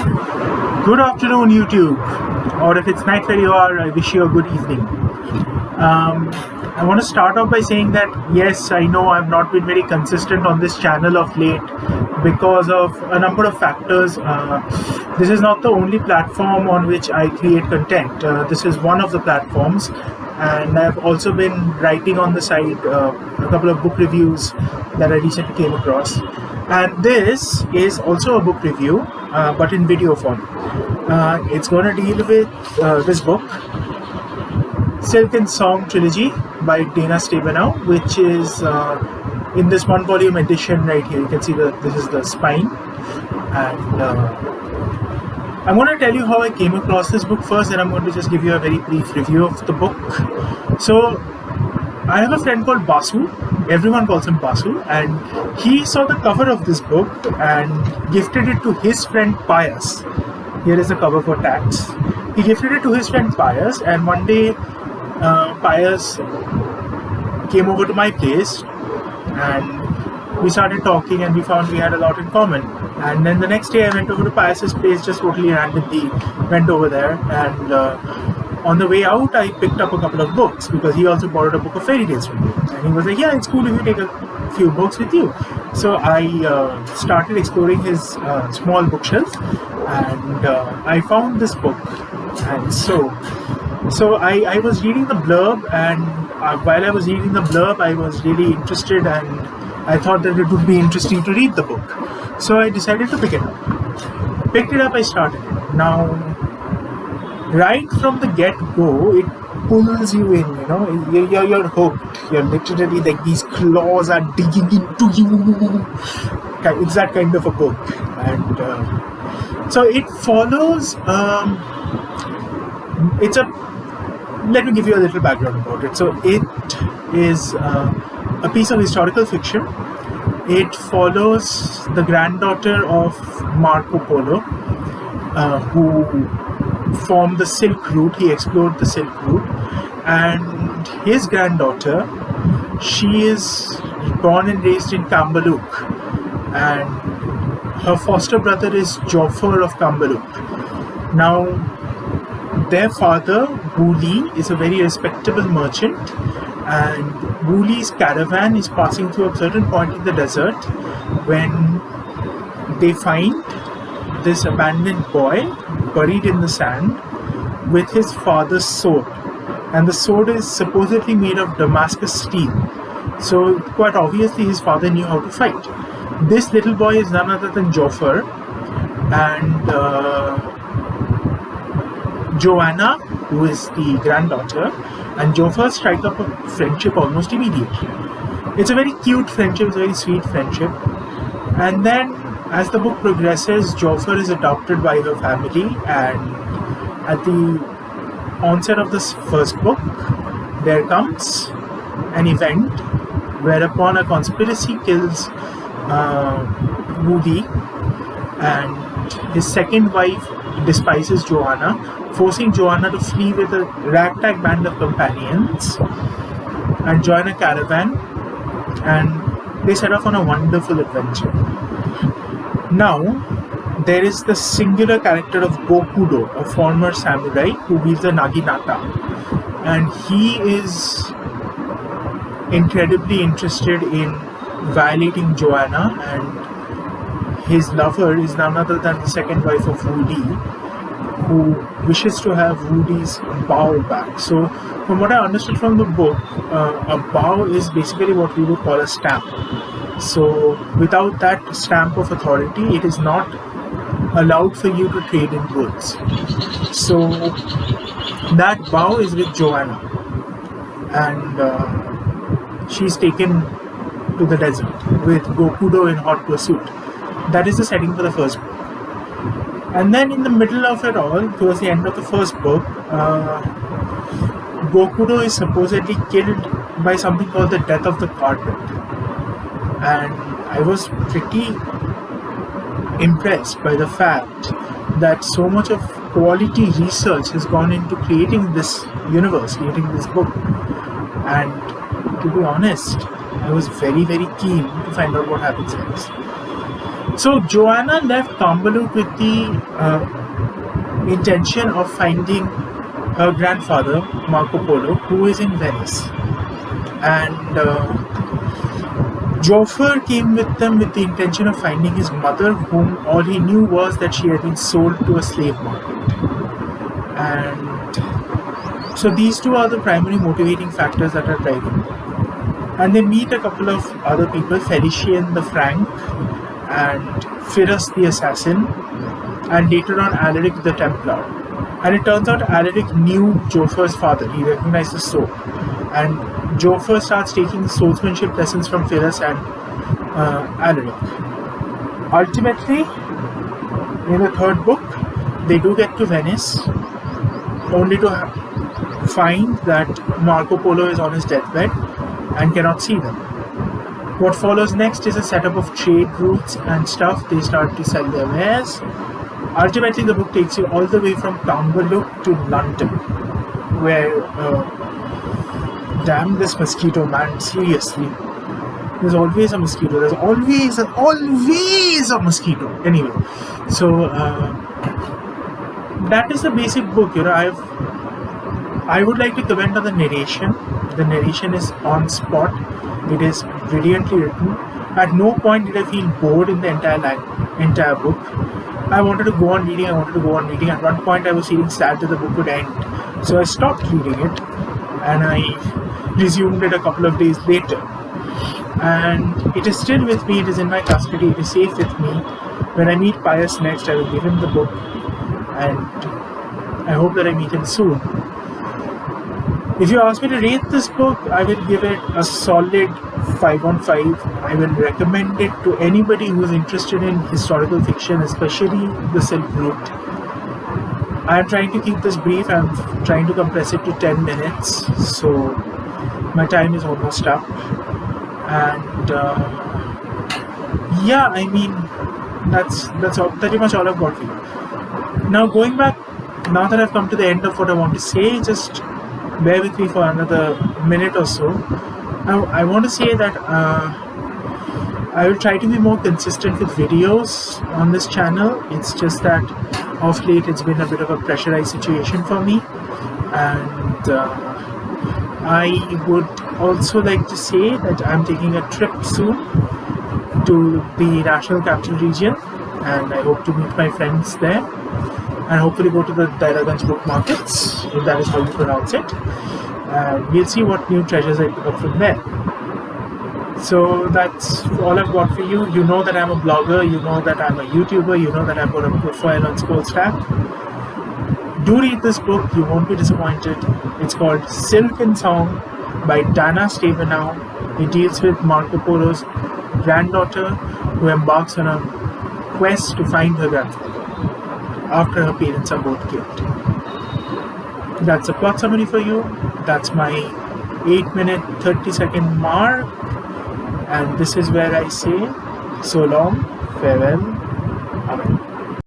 Good afternoon, YouTube, or if it's night where you are, I wish you a good evening. I want to start off by saying that yes, I know I've not been very consistent on this channel of late because of a number of factors. This is not the only platform on which I create content. This is one of the platforms, and I've also been writing on the side a couple of book reviews that I recently came across. And this is also a book review, but in video form. It's going to deal with this book, Silk and Song Trilogy by Stabenow, which is in this one volume edition right here. You can see that this is the spine. And I'm going to tell you how I came across this book first, and I'm going to just give you a very brief review of the book. So, I have a friend called Basu. Everyone calls him Basu, and he saw the cover of this book and gifted it to his friend Pious. Here is the cover for tax. He gifted it to his friend Pious, and one day Pious came over to my place and we started talking, and we found we had a lot in common. And then the next day I went over to Pious's place, just totally randomly went over there, and on the way out, I picked up a couple of books because he also borrowed a book of fairy tales from me. And he was like, yeah, it's cool if you take a few books with you. So I started exploring his small bookshelf, and I found this book. And so I was reading the blurb, and while I was reading the blurb, I was really interested, and I thought that it would be interesting to read the book. So I decided to pick it up. Picked it up, I started it. Now, right from the get-go, it pulls you in, you're hooked. You're literally like these claws are digging into you. It's that kind of a book. And so it follows, let me give you a little background about it. So it is a piece of historical fiction. It follows the granddaughter of Marco Polo, who formed the Silk Route. He explored the Silk Route, and his granddaughter, she is born and raised in Kambaluk, and her foster brother is Joffer of Kambaluk. Now, their father, Wooly, is a very respectable merchant, and Wooly's caravan is passing through a certain point in the desert when they find this abandoned boy buried in the sand with his father's sword, and the sword is supposedly made of Damascus steel. So quite obviously his father knew how to fight. This little boy is none other than Joffer, and Joanna, who is the granddaughter, and Joffer strike up a friendship almost immediately. It's a very cute friendship, it's a very sweet friendship. And then as the book progresses, Joffer is adopted by her family, and at the onset of this first book, there comes an event whereupon a conspiracy kills Woody, and his second wife despises Joanna, forcing Joanna to flee with a ragtag band of companions and join a caravan, and they set off on a wonderful adventure. Now, there is the singular character of Gokudo, a former samurai who wields a naginata, and he is incredibly interested in violating Joanna, and his lover is none other than the second wife of Woody, who wishes to have Woody's bow back. So, from what I understood from the book, a bow is basically what we would call a stamp. So, without that stamp of authority, it is not allowed for you to trade in goods. So, that bow is with Joanna, and she's taken to the desert with Gokudo in hot pursuit. That is the setting for the first book. And then in the middle of it all, towards the end of the first book, Gokudo is supposedly killed by something called the death of the carpet. And I was pretty impressed by the fact that so much of quality research has gone into creating this universe, creating this book. And to be honest, I was very, very keen to find out what happens next. So Joanna left Cambaluc with the intention of finding her grandfather, Marco Polo, who is in Venice. And Joffer came with them with the intention of finding his mother, whom all he knew was that she had been sold to a slave market. And so these two are the primary motivating factors that are driving. And they meet a couple of other people, Felicien the Frank and Firas the Assassin, and later on Alaric the Templar. And it turns out Alaric knew Joffer's father. He recognized his soul. And Joffer starts taking swordsmanship lessons from Firas and Alaric. Ultimately, in the third book, they do get to Venice, only to find that Marco Polo is on his deathbed and cannot see them. What follows next is a setup of trade routes and stuff. They start to sell their wares. Ultimately, the book takes you all the way from Cambaluc to London, where damn this mosquito, man, seriously. There's always a mosquito. There's always a mosquito. Anyway, so that is the basic book. I would like to comment on the narration. The narration is on spot. It is brilliantly written. At no point did I feel bored in the entire book. I wanted to go on reading. At one point, I was feeling sad that the book would end, so I stopped reading it, and I resumed it a couple of days later. And it is still with me. It is in my custody. It is safe with me. When I meet Pious next, I will give him the book, and I hope that I meet him soon. If you ask me to rate this book, I will give it a solid 5 on 5. I will recommend it to anybody who is interested in historical fiction, especially the Silk Route. I am trying to keep this brief. I am trying to compress it to 10 minutes. So my time is almost up. And yeah, I mean, that's pretty much all I've got for you. Now going back, now that I've come to the end of what I want to say, just bear with me for another minute or so. I want to say that I will try to be more consistent with videos on this channel. It's just that of late it's been a bit of a pressurized situation for me, and I would also like to say that I'm taking a trip soon to the National Capital Region, and I hope to meet my friends there and hopefully go to the Dairaganj book markets, if that is how you pronounce it. We'll see what new treasures I pick up from there. So that's all I've got for you. You know that I'm a blogger, you know that I'm a YouTuber, you know that I've got a profile on Scrollstack. Do read this book, you won't be disappointed. It's called Silk and Song by Dana Stabenow. It deals with Marco Polo's granddaughter who embarks on a quest to find her grandfather after her parents are both killed. That's a plot summary for you. That's my 8-minute 30-second mark, and this is where I say so long, farewell,